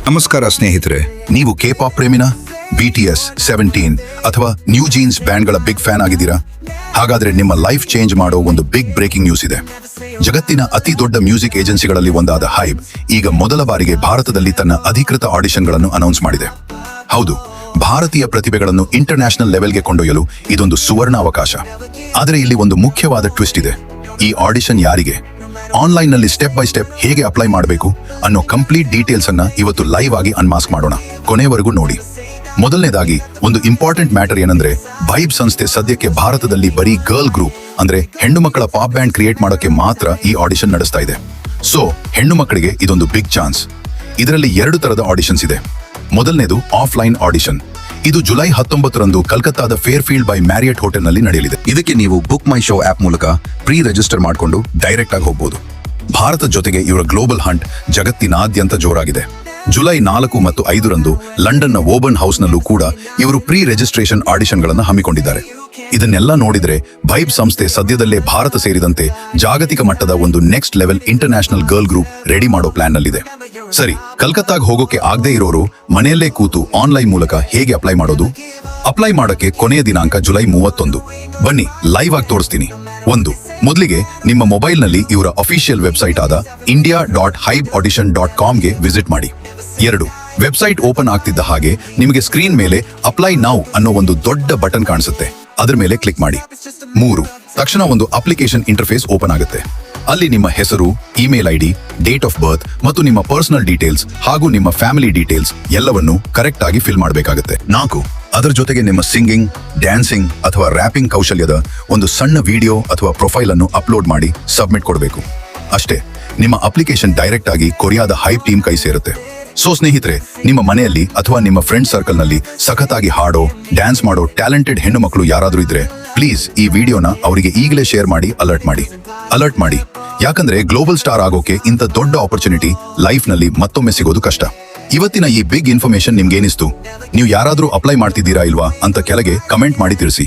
ನಮಸ್ಕಾರ ಸ್ನೇಹಿತರೆ. ನೀವು K-pop ಪ್ರೇಮಿನ BTS 17 ಅಥವಾ ನ್ಯೂ ಜೀನ್ಸ್ ಬ್ಯಾಂಡ್ಗಳ ಬಿಗ್ ಫ್ಯಾನ್ ಆಗಿದ್ದೀರಾ? ಹಾಗಾದ್ರೆ ನಿಮ್ಮ ಲೈಫ್ ಚೇಂಜ್ ಮಾಡೋ ಒಂದು ಬಿಗ್ ಬ್ರೇಕಿಂಗ್ ನ್ಯೂಸ್ ಇದೆ. ಜಗತ್ತಿನ ಅತಿ ದೊಡ್ಡ ಮ್ಯೂಸಿಕ್ ಏಜೆನ್ಸಿಗಳಲ್ಲಿ ಒಂದಾದ ಹೈಬ್ ಈಗ ಮೊದಲ ಬಾರಿಗೆ ಭಾರತದಲ್ಲಿ ತನ್ನ ಅಧಿಕೃತ ಆಡಿಷನ್ಗಳನ್ನು ಅನೌನ್ಸ್ ಮಾಡಿದೆ. ಹೌದು, ಭಾರತೀಯ ಪ್ರತಿಭೆಗಳನ್ನು ಇಂಟರ್ನ್ಯಾಷನಲ್ ಲೆವೆಲ್ಗೆ ಕೊಂಡೊಯ್ಯಲು ಇದೊಂದು ಸುವರ್ಣ ಅವಕಾಶ. ಆದರೆ ಇಲ್ಲಿ ಒಂದು ಮುಖ್ಯವಾದ ಟ್ವಿಸ್ಟ್ ಇದೆ. ಈ ಆಡಿಷನ್ ಯಾರಿಗೆ, ಆನ್ಲೈನ್ ನಲ್ಲಿ ಸ್ಟೆಪ್ ಬೈ ಸ್ಟೆಪ್ ಹೇಗೆ ಅಪ್ಲೈ ಮಾಡಬೇಕು ಅನ್ನೋ ಕಂಪ್ಲೀಟ್ ಡೀಟೇಲ್ಸ್ ಅನ್ನ ಇವತ್ತು ಲೈವ್ ಆಗಿ ಅನ್ಮಾಸ್ಕ್ ಮಾಡೋಣ. ಕೊನೆವರೆಗೂ ನೋಡಿ. ಮೊದಲನೇದಾಗಿ ಒಂದು ಇಂಪಾರ್ಟೆಂಟ್ ಮ್ಯಾಟರ್ ಏನಂದ್ರೆ, ವೈಬ್ ಸಂಸ್ಥೆ ಸದ್ಯಕ್ಕೆ ಭಾರತದಲ್ಲಿ ಬರೀ ಗರ್ಲ್ ಗ್ರೂಪ್ ಅಂದ್ರೆ ಹೆಣ್ಣು ಮಕ್ಕಳ ಪಾಪ್ ಬ್ಯಾಂಡ್ ಕ್ರಿಯೇಟ್ ಮಾಡೋಕೆ ಮಾತ್ರ ಈ ಆಡಿಷನ್ ನಡೆಸ್ತಾ ಇದೆ. ಸೊ ಹೆಣ್ಣು ಮಕ್ಕಳಿಗೆ ಇದೊಂದು ಬಿಗ್ ಚಾನ್ಸ್. ಇದರಲ್ಲಿ 2 ತರದ ಆಡಿಷನ್ಸ್ ಇದೆ. ಮೊದಲನೇದು ಆಫ್ಲೈನ್ ಆಡಿಷನ್. ಇದು ಜುಲೈ 19ರಂದು ಕಲ್ಕತ್ತಾದ ಫೇರ್ಫೀಲ್ಡ್ ಬೈ ಮ್ಯಾರಿಯಟ್ ಹೋಟೆಲ್ ನಲ್ಲಿ ನಡೆಯಲಿದೆ. ಇದಕ್ಕೆ ನೀವು ಬುಕ್ ಮೈ ಶೋ ಆಪ್ ಮೂಲಕ ಪ್ರೀ ರಿಜಿಸ್ಟರ್ ಮಾಡಿಕೊಂಡು ಡೈರೆಕ್ಟ್ ಆಗಿ ಹೋಗಬಹುದು. ಭಾರತ ಜೊತೆಗೆ ಇವರ ಗ್ಲೋಬಲ್ ಹಂಟ್ ಜಗತ್ತಿನಾದ್ಯಂತ ಜೋರಾಗಿದೆ. ಜುಲೈ 4 ಮತ್ತು 5ರಂದು ಲಂಡನ್ನ ಓಬನ್ ಹೌಸ್ ನಲ್ಲೂ ಕೂಡ ಇವರು ಪ್ರೀ ರಿಜಿಸ್ಟ್ರೇಷನ್ ಆಡಿಷನ್ಗಳನ್ನು ಹಮ್ಮಿಕೊಂಡಿದ್ದಾರೆ. ಇದನ್ನೆಲ್ಲ ನೋಡಿದ್ರೆ ವೈಬ್ ಸಂಸ್ಥೆ ಸದ್ಯದಲ್ಲೇ ಭಾರತ ಸೇರಿದಂತೆ ಜಾಗತಿಕ ಮಟ್ಟದ ಒಂದು next level international girl group ready ಮಾಡೋ ಪ್ಲಾನ್ ನಲ್ಲಿದೆ. ಸರಿ, ಕಲ್ಕತ್ತಾಗ್ ಹೋಗೋಕೆ ಆಗದೆ ಇರೋರು ಮನೆಯಲ್ಲೇ ಕೂತು ಆನ್ಲೈನ್ ಮೂಲಕ ಹೇಗೆ ಅಪ್ಲೈ ಮಾಡೋದು? ಅಪ್ಲೈ ಮಾಡೋಕೆ ಕೊನೆಯ ದಿನಾಂಕ ಜುಲೈ 31. ಬನ್ನಿ ಲೈವ್ ಆಗಿ ತೋರಿಸ್ತೀನಿ. 1. ಮೊದಲಿಗೆ ನಿಮ್ಮ ಮೊಬೈಲ್ ನಲ್ಲಿ ಇವರ ಅಫಿಷಿಯಲ್ ವೆಬ್ಸೈಟ್ ಆದ india.hybeaudition.com ಗೆ ವಿಸಿಟ್ ಮಾಡಿ. 2. ವೆಬ್ಸೈಟ್ ಓಪನ್ ಆಗ್ತಿದ್ದ ಹಾಗೆ ನಿಮಗೆ ಸ್ಕ್ರೀನ್ ಮೇಲೆ ಅಪ್ಲೈ ನೌ ಅನ್ನೋ ಒಂದು ದೊಡ್ಡ ಬಟನ್ ಕಾಣಿಸುತ್ತೆ. ಅದರ ಮೇಲೆ ಕ್ಲಿಕ್ ಮಾಡಿ. 3. ತಕ್ಷಣ ಒಂದು ಅಪ್ಲಿಕೇಶನ್ ಇಂಟರ್ಫೇಸ್ ಓಪನ್ ಆಗುತ್ತೆ. ಅಲ್ಲಿ ನಿಮ್ಮ ಹೆಸರು, email ID, date of birth ಮತ್ತು ನಿಮ್ಮ ಪರ್ಸನಲ್ ಡೀಟೇಲ್ಸ್ ಹಾಗೂ ನಿಮ್ಮ ಫ್ಯಾಮಿಲಿ ಡೀಟೇಲ್ಸ್ ಎಲ್ಲವನ್ನು ಕರೆಕ್ಟ್ ಆಗಿ ಫಿಲ್ ಮಾಡಬೇಕಾಗುತ್ತೆ. 4. ಅದರ ಜೊತೆಗೆ ನಿಮ್ಮ ಸಿಂಗಿಂಗ್, ಡ್ಯಾನ್ಸಿಂಗ್ ಅಥವಾ ರ್ಯಾಪಿಂಗ್ ಕೌಶಲ್ಯದ ಒಂದು ಸಣ್ಣ ವಿಡಿಯೋ ಅಥವಾ ಪ್ರೊಫೈಲ್ ಅನ್ನು ಅಪ್ಲೋಡ್ ಮಾಡಿ ಸಬ್ಮಿಟ್ ಕೊಡಬೇಕು. ಅಷ್ಟೇ, ನಿಮ್ಮ ಅಪ್ಲಿಕೇಶನ್ ಡೈರೆಕ್ಟ್ ಆಗಿ ಕೊರಿಯಾದ ಹೈಬ್ ಟೀಮ್ ಕೈ ಸೇರುತ್ತೆ. ಸೊ ಸ್ನೇಹಿತರೆ, ನಿಮ್ಮ ಮನೆಯಲ್ಲಿ ಅಥವಾ ನಿಮ್ಮ ಫ್ರೆಂಡ್ ಸರ್ಕಲ್ ನಲ್ಲಿ ಸಖತ್ತಾಗಿ ಹಾಡೋ, ಡ್ಯಾನ್ಸ್ ಮಾಡೋ ಟ್ಯಾಲೆಂಟೆಡ್ ಹೆಣ್ಣು ಮಕ್ಕಳು ಯಾರಾದ್ರೂ ಇದ್ರೆ ಪ್ಲೀಸ್ ಈ ವಿಡಿಯೋನ ಅವರಿಗೆ ಈಗಲೇ ಶೇರ್ ಮಾಡಿ ಅಲರ್ಟ್ ಮಾಡಿ. ಯಾಕಂದ್ರೆ ಗ್ಲೋಬಲ್ ಸ್ಟಾರ್ ಆಗೋಕೆ ಇಂಥ ದೊಡ್ಡ ಆಪರ್ಚುನಿಟಿ ಲೈಫ್ ನಲ್ಲಿ ಮತ್ತೊಮ್ಮೆ ಸಿಗೋದು ಕಷ್ಟ. ಇವತ್ತಿನ ಈ ಬಿಗ್ ಇನ್ಫಾರ್ಮೇಶನ್ ನಿಮ್ಗೇನಿಸ್ತು? ನೀವು ಯಾರಾದ್ರೂ ಅಪ್ಲೈ ಮಾಡ್ತಿದ್ದೀರಾ ಇಲ್ವಾ ಅಂತ ಕೆಳಗೆ ಕಮೆಂಟ್ ಮಾಡಿ ತಿಳಿಸಿ.